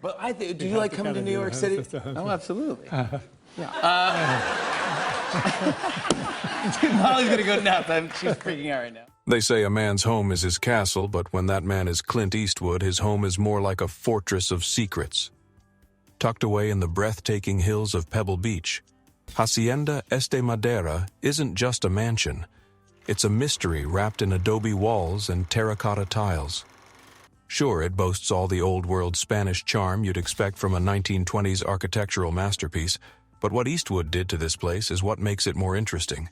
But I think, do you like coming to New York City? Oh, absolutely. Dude, Molly's gonna go nuts. She's freaking out right now. They say a man's home is his castle, but when that man is Clint Eastwood, his home is more like a fortress of secrets. Tucked away in the breathtaking hills of Pebble Beach, Hacienda Este Madera isn't just a mansion. It's a mystery wrapped in adobe walls and terracotta tiles. Sure, it boasts all the old-world Spanish charm you'd expect from a 1920s architectural masterpiece, but what Eastwood did to this place is what makes it more interesting.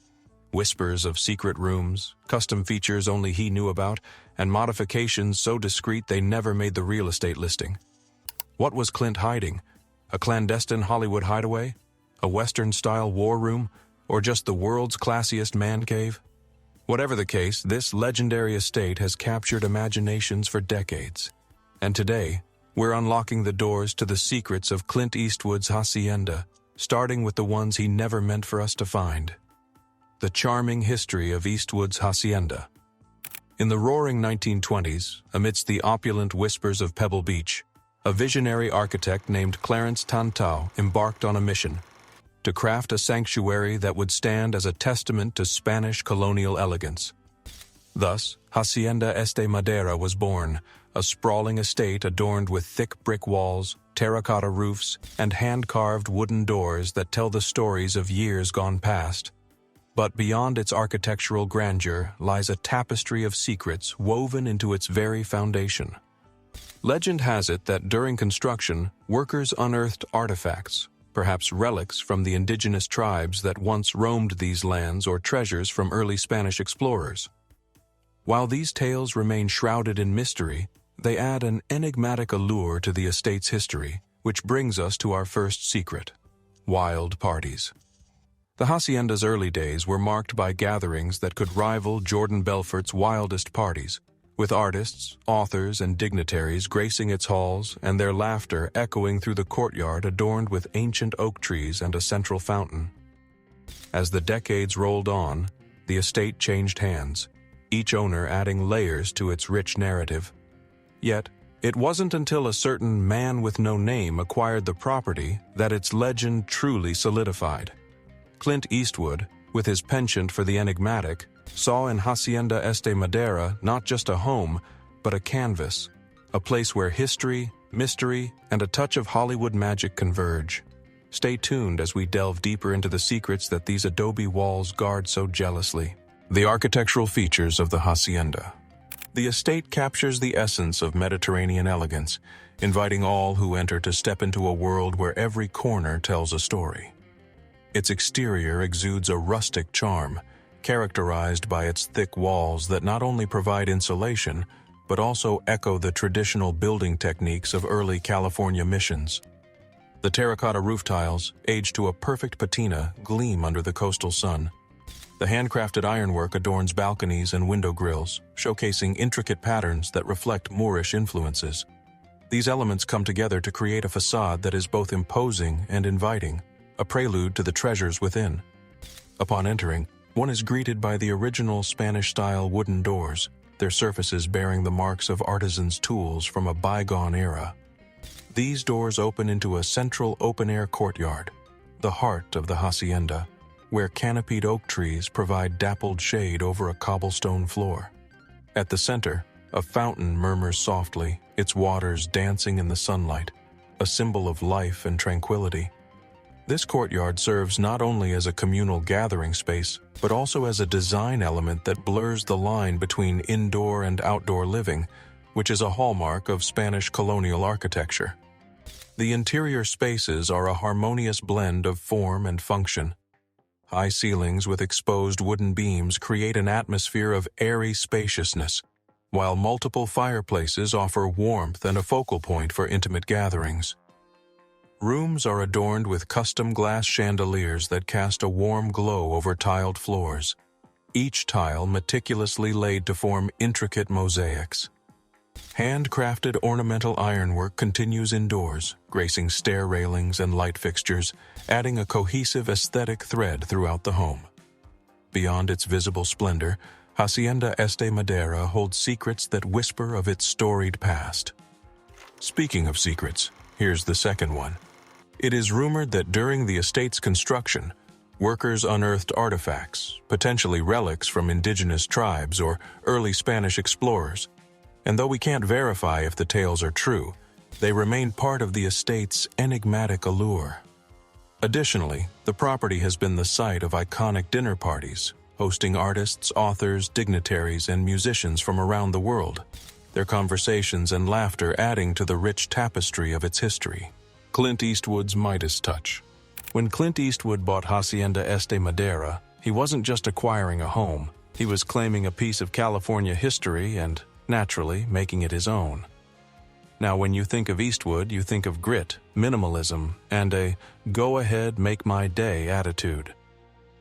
Whispers of secret rooms, custom features only he knew about, and modifications so discreet they never made the real estate listing. What was Clint hiding? A clandestine Hollywood hideaway? A Western-style war room? Or just the world's classiest man cave? Whatever the case, this legendary estate has captured imaginations for decades. And today, we're unlocking the doors to the secrets of Clint Eastwood's Hacienda, starting with the ones he never meant for us to find. The charming history of Eastwood's Hacienda. In the roaring 1920s, amidst the opulent whispers of Pebble Beach, a visionary architect named Clarence Tantau embarked on a mission to craft a sanctuary that would stand as a testament to Spanish colonial elegance. Thus, Hacienda Este Madera was born, a sprawling estate adorned with thick brick walls, terracotta roofs, and hand-carved wooden doors that tell the stories of years gone past. But beyond its architectural grandeur lies a tapestry of secrets woven into its very foundation. Legend has it that during construction, workers unearthed artifacts, perhaps relics from the indigenous tribes that once roamed these lands or treasures from early Spanish explorers. While these tales remain shrouded in mystery, they add an enigmatic allure to the estate's history, which brings us to our first secret: wild parties. The Hacienda's early days were marked by gatherings that could rival Jordan Belfort's wildest parties, with artists, authors, and dignitaries gracing its halls and their laughter echoing through the courtyard adorned with ancient oak trees and a central fountain. As the decades rolled on, the estate changed hands, each owner adding layers to its rich narrative. Yet, it wasn't until a certain man with no name acquired the property that its legend truly solidified. Clint Eastwood, with his penchant for the enigmatic, saw in Hacienda Este Madera not just a home, but a canvas, a place where history, mystery, and a touch of Hollywood magic converge. Stay tuned as we delve deeper into the secrets that these adobe walls guard so jealously. The architectural features of the Hacienda. The estate captures the essence of Mediterranean elegance, inviting all who enter to step into a world where every corner tells a story. Its exterior exudes a rustic charm, characterized by its thick walls that not only provide insulation, but also echo the traditional building techniques of early California missions. The terracotta roof tiles, aged to a perfect patina, gleam under the coastal sun. The handcrafted ironwork adorns balconies and window grills, showcasing intricate patterns that reflect Moorish influences. These elements come together to create a facade that is both imposing and inviting, a prelude to the treasures within. Upon entering, one is greeted by the original Spanish-style wooden doors, their surfaces bearing the marks of artisans' tools from a bygone era. These doors open into a central open-air courtyard, the heart of the hacienda, where canopied oak trees provide dappled shade over a cobblestone floor. At the center, a fountain murmurs softly, its waters dancing in the sunlight, a symbol of life and tranquility. This courtyard serves not only as a communal gathering space, but also as a design element that blurs the line between indoor and outdoor living, which is a hallmark of Spanish colonial architecture. The interior spaces are a harmonious blend of form and function. High ceilings with exposed wooden beams create an atmosphere of airy spaciousness, while multiple fireplaces offer warmth and a focal point for intimate gatherings. Rooms are adorned with custom glass chandeliers that cast a warm glow over tiled floors, each tile meticulously laid to form intricate mosaics. Handcrafted ornamental ironwork continues indoors, gracing stair railings and light fixtures, adding a cohesive aesthetic thread throughout the home. Beyond its visible splendor, Hacienda Este Madera holds secrets that whisper of its storied past. Speaking of secrets, Here's the second one. It is rumored that during the estate's construction, workers unearthed artifacts, potentially relics from indigenous tribes or early Spanish explorers. And though we can't verify if the tales are true, they remain part of the estate's enigmatic allure. Additionally, the property has been the site of iconic dinner parties, hosting artists, authors, dignitaries, and musicians from around the world, their conversations and laughter adding to the rich tapestry of its history. Clint Eastwood's Midas touch. When Clint Eastwood bought Hacienda Este Madera, he wasn't just acquiring a home, he was claiming a piece of California history and, naturally, making it his own. Now, when you think of Eastwood, you think of grit, minimalism, and a go-ahead, make my day attitude.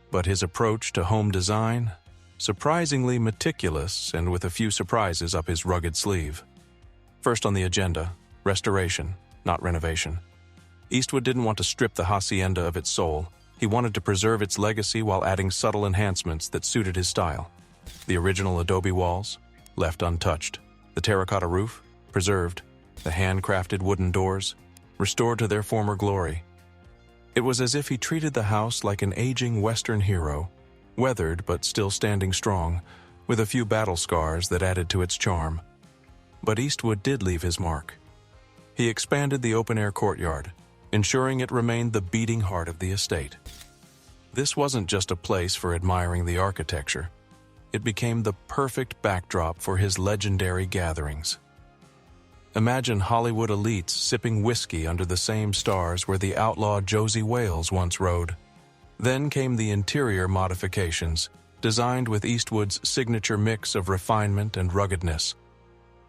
But his approach to home design? Surprisingly meticulous and with a few surprises up his rugged sleeve. First on the agenda, restoration, not renovation. Eastwood didn't want to strip the hacienda of its soul. He wanted to preserve its legacy while adding subtle enhancements that suited his style. The original adobe walls, left untouched. The terracotta roof, preserved. The handcrafted wooden doors, restored to their former glory. It was as if he treated the house like an aging Western hero, weathered but still standing strong, with a few battle scars that added to its charm. But Eastwood did leave his mark. He expanded the open-air courtyard, ensuring it remained the beating heart of the estate. This wasn't just a place for admiring the architecture. It became the perfect backdrop for his legendary gatherings. Imagine Hollywood elites sipping whiskey under the same stars where the outlaw Josie Wales once rode. Then came the interior modifications, designed with Eastwood's signature mix of refinement and ruggedness.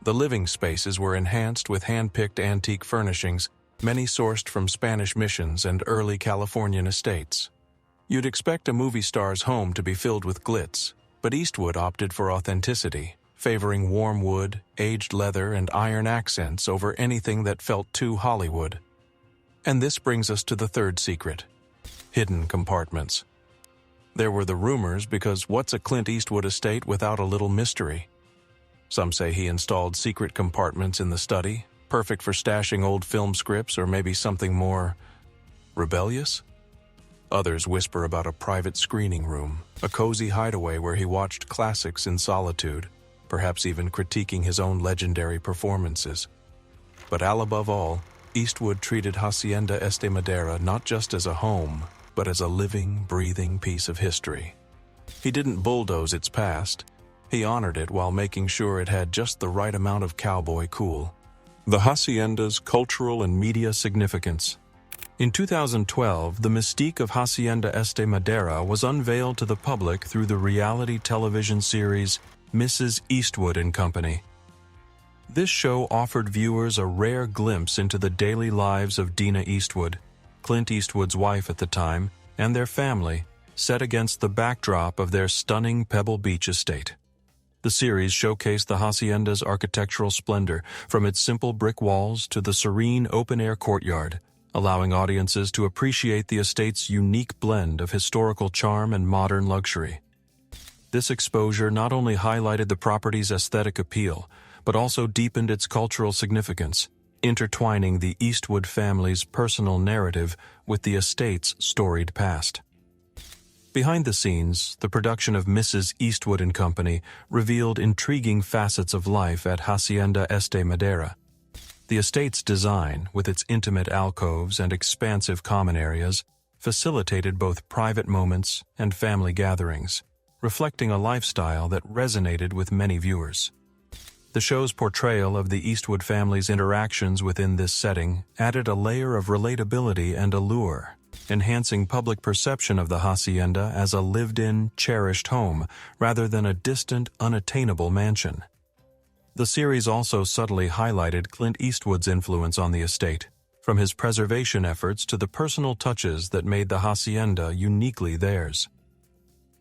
The living spaces were enhanced with hand-picked antique furnishings, many sourced from Spanish missions and early Californian estates. You'd expect a movie star's home to be filled with glitz, but Eastwood opted for authenticity, favoring warm wood, aged leather, and iron accents over anything that felt too Hollywood. And this brings us to the third secret: hidden compartments. There were the rumors because what's a Clint Eastwood estate without a little mystery? Some say he installed secret compartments in the study, perfect for stashing old film scripts or maybe something more rebellious. Others whisper about a private screening room, a cozy hideaway where he watched classics in solitude, perhaps even critiquing his own legendary performances. But above all, Eastwood treated Hacienda Este Madera not just as a home, but as a living, breathing piece of history. He didn't bulldoze its past. He honored it while making sure it had just the right amount of cowboy cool. The Hacienda's cultural and media significance. In 2012, the mystique of Hacienda Este Madera was unveiled to the public through the reality television series Mrs. Eastwood and Company. This show offered viewers a rare glimpse into the daily lives of Dina Eastwood, Clint Eastwood's wife at the time, and their family, set against the backdrop of their stunning Pebble Beach estate. The series showcased the hacienda's architectural splendor, from its simple brick walls to the serene open-air courtyard, allowing audiences to appreciate the estate's unique blend of historical charm and modern luxury. This exposure not only highlighted the property's aesthetic appeal, but also deepened its cultural significance, intertwining the Eastwood family's personal narrative with the estate's storied past. Behind the scenes, the production of Mrs. Eastwood and Company revealed intriguing facets of life at Hacienda Este Madera. The estate's design, with its intimate alcoves and expansive common areas, facilitated both private moments and family gatherings, reflecting a lifestyle that resonated with many viewers. The show's portrayal of the Eastwood family's interactions within this setting added a layer of relatability and allure, enhancing public perception of the hacienda as a lived-in, cherished home rather than a distant, unattainable mansion. The series also subtly highlighted Clint Eastwood's influence on the estate, from his preservation efforts to the personal touches that made the hacienda uniquely theirs.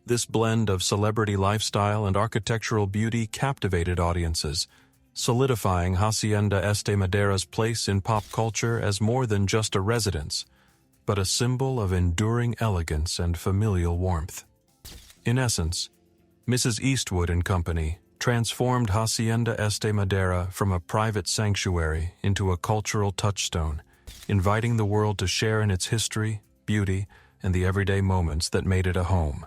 This blend of celebrity lifestyle and architectural beauty captivated audiences, solidifying Hacienda Este Madera's place in pop culture as more than just a residence, but a symbol of enduring elegance and familial warmth. In essence, Mrs. Eastwood and Company transformed Hacienda Este Madera from a private sanctuary into a cultural touchstone, inviting the world to share in its history, beauty, and the everyday moments that made it a home.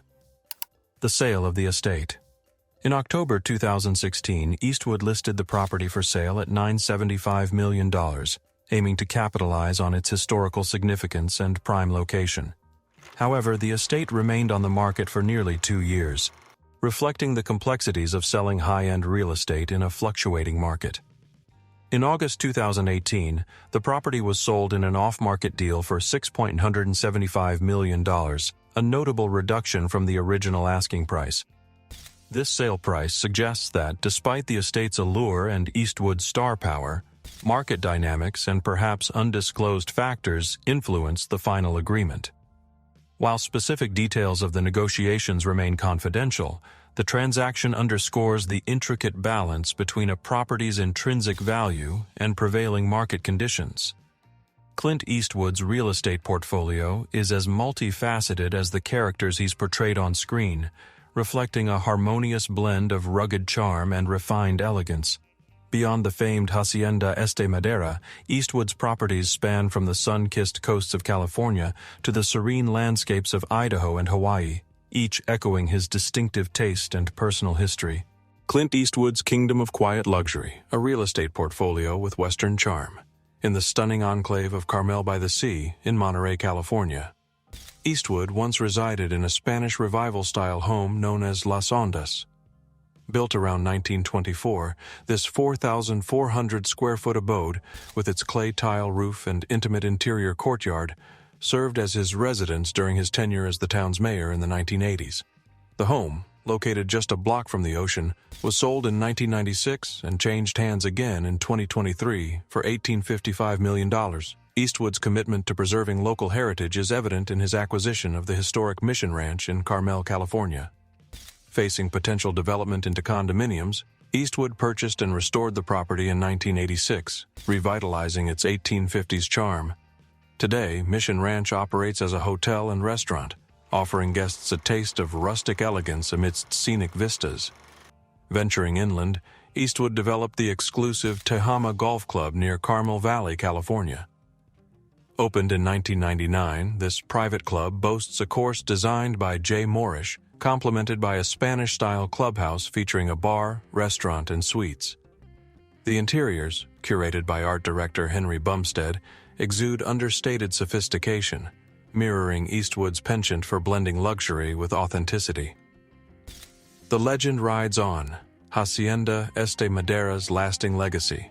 The sale of the estate. In October 2016, Eastwood listed the property for sale at $975 million, aiming to capitalize on its historical significance and prime location. However, the estate remained on the market for nearly 2 years, reflecting the complexities of selling high-end real estate in a fluctuating market. In August 2018, the property was sold in an off-market deal for $6.175 million, a notable reduction from the original asking price. This sale price suggests that, despite the estate's allure and Eastwood's star power, market dynamics and perhaps undisclosed factors influenced the final agreement. While specific details of the negotiations remain confidential, the transaction underscores the intricate balance between a property's intrinsic value and prevailing market conditions. Clint Eastwood's real estate portfolio is as multifaceted as the characters he's portrayed on screen, reflecting a harmonious blend of rugged charm and refined elegance. Beyond the famed Hacienda Este Madera, Eastwood's properties span from the sun-kissed coasts of California to the serene landscapes of Idaho and Hawaii, each echoing his distinctive taste and personal history. Clint Eastwood's Kingdom of Quiet Luxury, a real estate portfolio with Western charm, in the stunning enclave of Carmel by the Sea in Monterey, California. Eastwood once resided in a Spanish Revival-style home known as Las Ondas. Built around 1924, this 4,400-square-foot abode, with its clay tile roof and intimate interior courtyard, served as his residence during his tenure as the town's mayor in the 1980s. The home, located just a block from the ocean, was sold in 1996 and changed hands again in 2023 for $18.55 million. Eastwood's commitment to preserving local heritage is evident in his acquisition of the historic Mission Ranch in Carmel, California. Facing potential development into condominiums, Eastwood purchased and restored the property in 1986, revitalizing its 1850s charm. Today, Mission Ranch operates as a hotel and restaurant, offering guests a taste of rustic elegance amidst scenic vistas. Venturing inland, Eastwood developed the exclusive Tehama Golf Club near Carmel Valley, California. Opened in 1999, this private club boasts a course designed by Jay Moorish, complemented by a Spanish-style clubhouse featuring a bar, restaurant, and suites. The interiors, curated by art director Henry Bumstead, exude understated sophistication, mirroring Eastwood's penchant for blending luxury with authenticity. The legend rides on, Hacienda Este Madera's lasting legacy.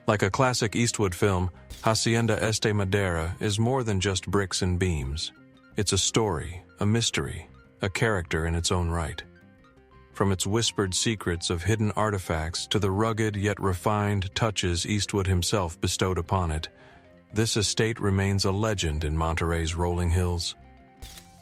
Like a classic Eastwood film, Hacienda Este Madera is more than just bricks and beams. It's a story, a mystery, a character in its own right. From its whispered secrets of hidden artifacts to the rugged yet refined touches Eastwood himself bestowed upon it, this estate remains a legend in Monterey's rolling hills.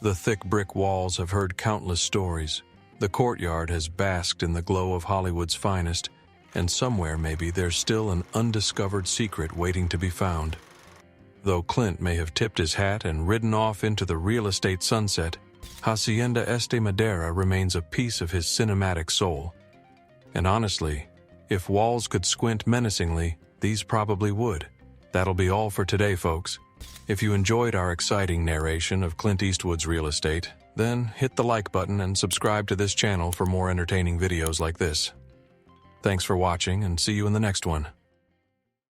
The thick brick walls have heard countless stories. The courtyard has basked in the glow of Hollywood's finest, and somewhere maybe there's still an undiscovered secret waiting to be found. Though Clint may have tipped his hat and ridden off into the real estate sunset, Hacienda Este Madera remains a piece of his cinematic soul. And honestly, if walls could squint menacingly, these probably would. That'll be all for today, folks. If you enjoyed our exciting narration of Clint Eastwood's real estate, then hit the like button and subscribe to this channel for more entertaining videos like this. Thanks for watching, and see you in the next one.